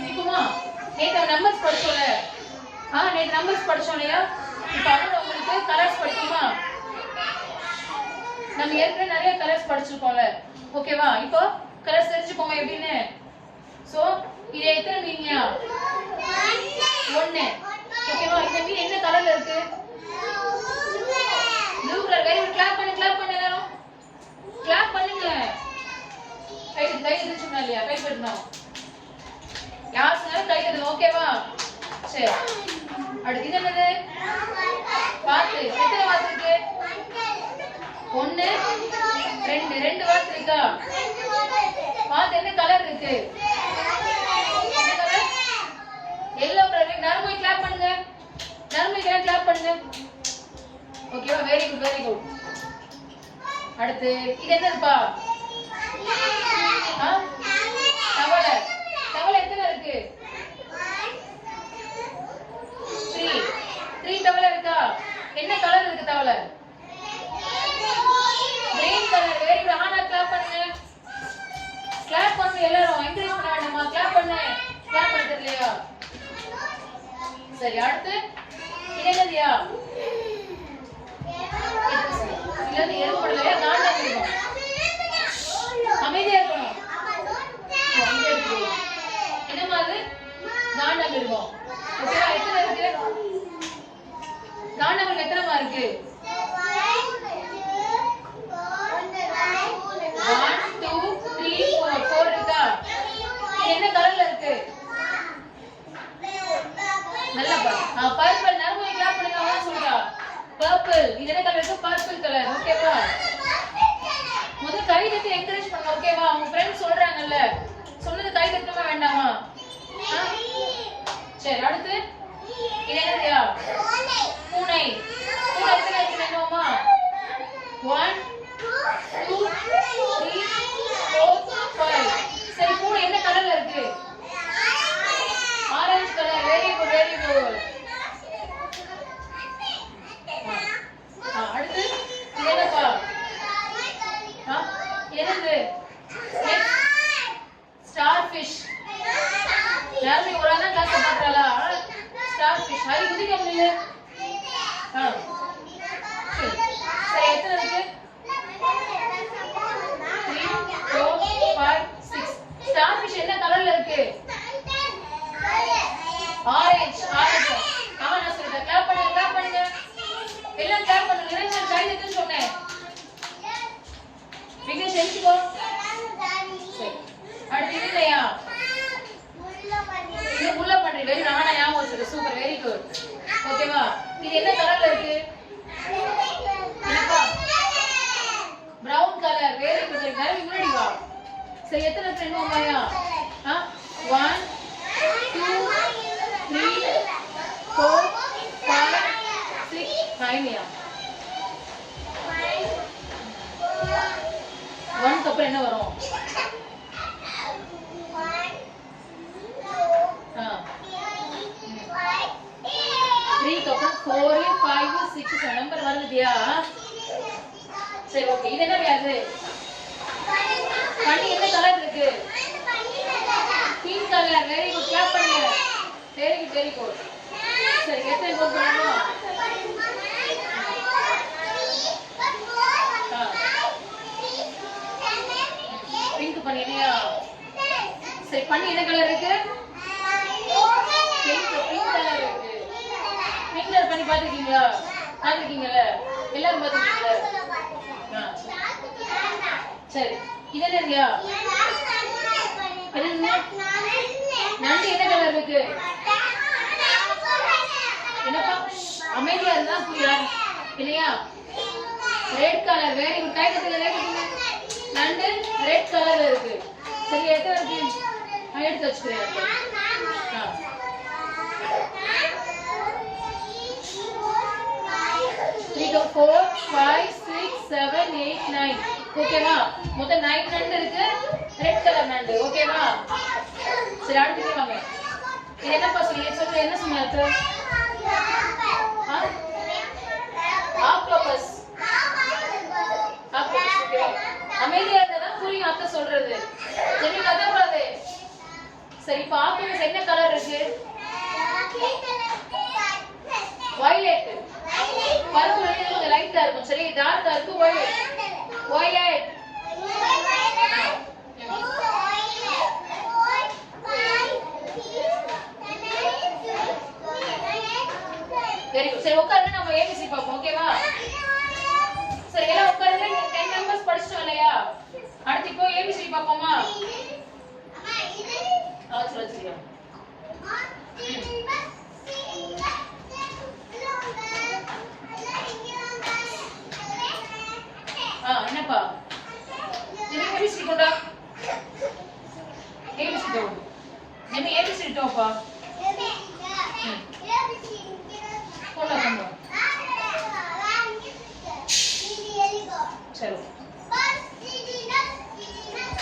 நிக்குமா? நேத்து நம்பர்ஸ் படிச்சோம்ல, நேத்து நம்பர்ஸ் படிச்சோம் இல்லையா? இப்போ அதோட உங்களுக்கு கலர்ஸ் படிக்குமா? நம்ம ஏற்கனவே நிறைய கலர்ஸ் படிச்சிருக்கோம்ல, ஓகேவா? இப்போ கலர்ஸ் தெரிஞ்சுக்கோங்க எப்படின்னு. சோ இது எத்தனை மீனியா? 1. ஓகேவா? இந்த மீன் என்ன கலர்ல இருக்கு? Blue colour. Very good. Clap பண்ணு எல்லாரும். கிளாப் பண்ணுங்க. கை தட்டுச்சுனா இல்லையா? கை தட்டணும். யார் சொன்னாலும் கை தட்டணும், ஓகேவா? சரி. அடுத்து இது என்னது? வாத்து. எத்தனை வாத்து இருக்கு? 1 2 வாத்து இருக்கா? வாத்து என்ன கலர் இருக்கு? என்ன கலர்? yellow colour. நர்மோய் கிளாப் பண்ணுங்க. நர்மோய் கிளாப் பண்ணுங்க. ஓகேவா? Very good. அடுத்து இது என்னதுப்பா? தவளை. தவளை எத்தனை இருக்கு? 3 தவளை இருக்கா? என்ன கலர் இருக்கு தவளை? Green colour. Very good. ஆனா கிளாப் பண்ணுங்க. கிளாப் பண்ணுங்க எல்லாரும். என்கரேஜ் பண்ண வேண்டாமா? கிளாப் பண்ணது இல்லையா? சரி. அடுத்து இது என்னதுயா? இல்ல ஏற்படலையா? காண்டா இருக்கும். அமைதியா இருக்கணும். என்ன மாதிரி? காண்டா இருக்கும். ஓகேவா? எத்தனை இருக்கு? காண்டாவுக்கு எத்தனைமா இருக்கு? 1 2 3 4 இருக்கா? இது என்ன கலர்ல இருக்கு? நல்லா பாரு. பர்பிள். நர்மோய் கிளாப் பண்ணுங்க. அவன் சொல்றா பர்பிள். இது என்ன கலர் இருக்கு? Purple colour. ஓகேவா? முதல்ல கை தட்டி என்கரேஜ் பண்ணுங்க, ஓகேவா? உங்க ஃப்ரெண்ட்ஸ் சொல்றாங்கல்ல, சொன்னது கை தட்டமா வேண்டாமா? சரி. அடுத்து இது என்னதுயா? பூனை. பூனை எத்தனை இருக்கு? என்னமா? 1 2 3 4 5. சரி. பூனை என்ன கலர்ல இருக்கு? Orange colour. Very good. அடுத்து இது என்னப்பா? என்னது? Starfish. யாருமே ஒரு ஆளா கிளாஸ் பாக்குறாளா? Starfish. ஹை குதிக்க முடியல. சரி. எத்தனை இருக்கு? 3 4 5 6. ஸ்டார் ஃபிஷ் என்ன கலர்ல இருக்கு? ஆரஞ்சு. நான் சொல்றேன். கிளாப் பண்ணுங்க. எல்லாம் கிளாப் பண்ணுங்க. நான் கை தட்டுன்னு சொன்னேன். விக்னேஷ் எழுதிக்கோ. சரி. அடுத்து இது இல்லையா? இது முல்லை பன்றி. Very good. ஆனா ஞாபகம் வச்சிருக்கு. சூப்பர். Very good. ஓகேவா? இது என்ன கலர்ல இருக்கு? என்னப்பா? Brown colour. Very good. நிறைய முன்னாடி வா. சரி. எத்தனை ஃப்ரெண்ட் வாங்கயா? 1 2 3 4 5 6 9 1 க்கு அப்புறம் என்ன வரும்? 3 க்கு அப்புறம் 4 5 6 7 நம்பர் வருதுயா? சரி. ஓகே. இது என்ன வியாது? பன்னி. என்ன கலர் இருக்கு? Pink colour. Very good. Clap பண்ணுங்க. Very good. சரி. எத்தனை போட் பண்ணணும்? பிங்க் பண்ணியா? சரி. பண்ணி என்ன கலர் இருக்கு? பிங்க் கலர் இருக்கு. பிங்க் கலர் பண்ணி பாத்துக்கீங்களா? பாத்துக்கீங்கல்ல? எல்லாரும் பாத்துக்கீங்களா? சரி. இது என்னங்கயா? நண்டு. என்ன கலர் இருக்கு? என்னப்பா? அமைதியா இருந்தா புரியாது இல்லையா? Red colour. Very good. கை தட்டுங்க. நண்டு ரெட் கலர்ல இருக்கு. சரி. எத்தனை இருக்கு? நான் எடுத்து வச்சுக்கிறேன். 3 4 5 6 7 8 9. ஓகேவா? மொத்தம் 9 நண்டு இருக்கு. ரெட் கலர் நண்டு. ஓகேவா? சரி. அடுத்து வாங்க. இது என்னப்பா சொல்லுங்க. என்ன சொன்னாரு? ஆக்டோபஸ். ஓகேவா? அமைதியா இருந்தா புரியும் அத்தை சொல்றது. சரி. கதை கூடாது. சரி. பார்க்கவே என்ன கலர் இருக்கு? வயலட். பர்பிள் வந்து கொஞ்சம் லைட்டா இருக்கும். சரி, டார்க்கா இருக்கு. வயலட். வயலட். Very good. சரி உட்காருங்க, நம்ம ஏபிசி பார்ப்போம். ஓகேவா? சரி எல்லாம் உட்காருங்க. 10 நம்பர்ஸ் படிச்சிட்டோம் இல்லையா? அடுத்து இப்போ ஏபிசி பார்ப்போமா? சரியா? என்னப்பா? ஜெமி ஏபிசி கொண்டா. ஏபிசி டோ. ஜெமி ஏபிசி டோப்பா.